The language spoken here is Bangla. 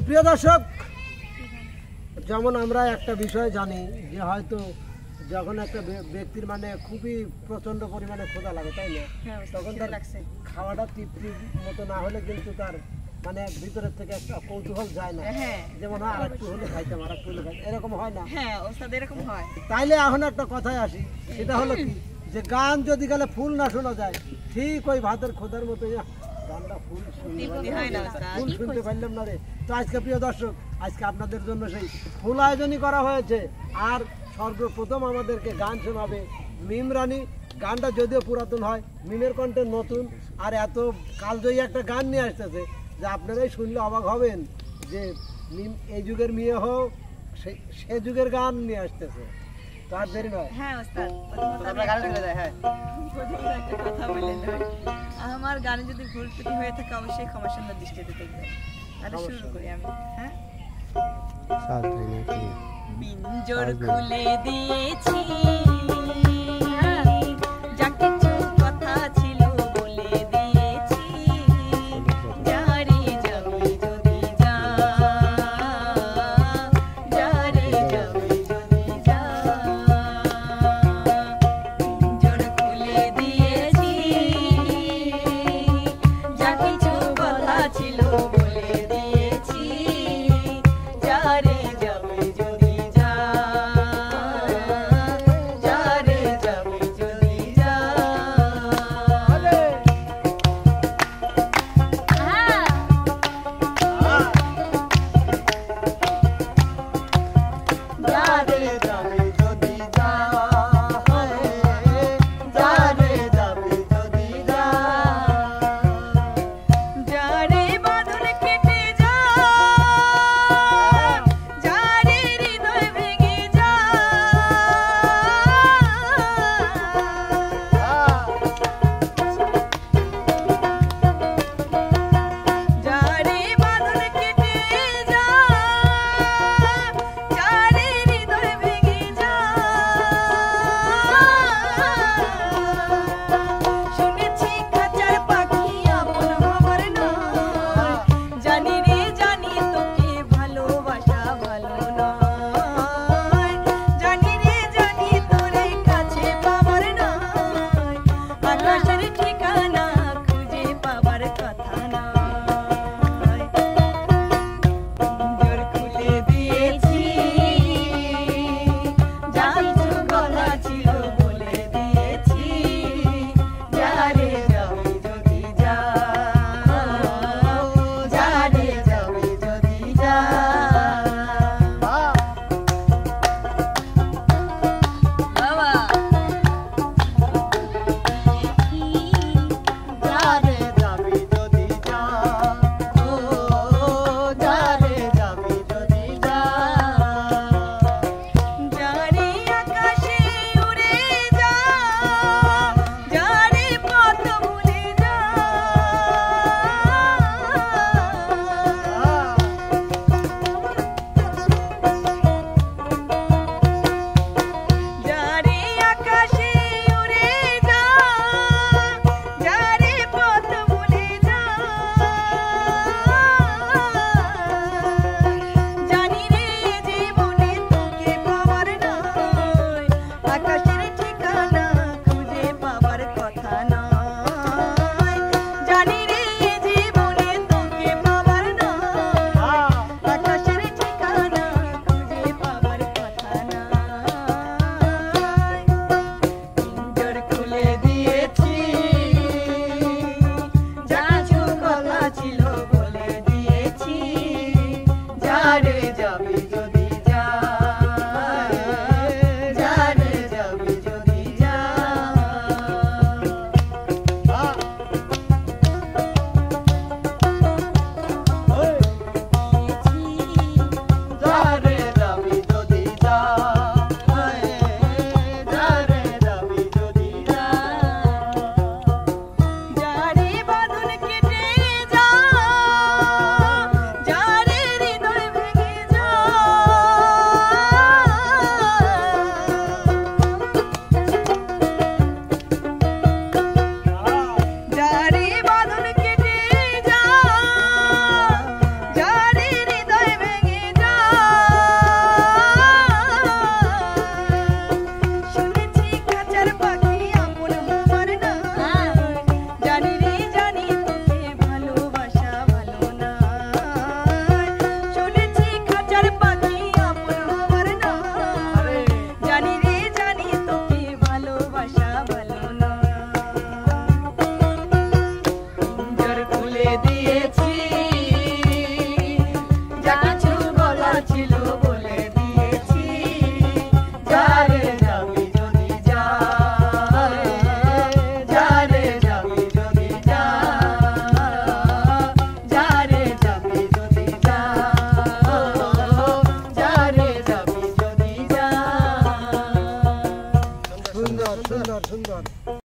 প্রিয় দর্শক, যেমন আমরা একটা বিষয় জানি যে হয়তো যখন একটা ব্যক্তির মানে খুবই প্রচন্ড পরিমাণে ক্ষুধা লাগে, তাই না? তখন তার খাওয়াটা তৃপ্তির মতো না হলে কিন্তু তার মানে ভিতরের থেকে একটা কৌতূহল যায় না, যেমন আর একটু হলে খাইতাম, আর একটু হলে খাইতাম, এরকম হয় না? এরকম হয়। তাইলে এখন একটা কথায় আসি, সেটা হলো কি যে গান যদি গেলে ফুল না শোনা যায়, ঠিক ওই ভাতের খোদার মতো গানটা ফুল শুনতে পারলাম না রে। তো আজকে প্রিয় দর্শক, আজকে আপনাদের জন্য সেই ফুল আয়োজনই করা হয়েছে। আর সর্বপ্রথম আমাদেরকে গান শোনাবে মিম রানী। গানটা যদিও পুরাতন হয়, মিমের কণ্ঠে নতুন, আর এত কালজয়ী একটা গান নিয়ে আসতেছে যে আপনারাই শুনলে অবাক হবেন যে মিম এই যুগের মেয়ে হোক, সে যুগের গান নিয়ে আসতেছে। তো আর দেরি নয়। আমার গানে যদি ভুল ত্রুটি হয়ে থাকে অবশ্যই ক্ষমা সুন্দর দৃষ্টিতে দেখবেন। তাহলে শুরু করি আমি। হ্যাঁ, পিঞ্জর খুলে দিয়েছি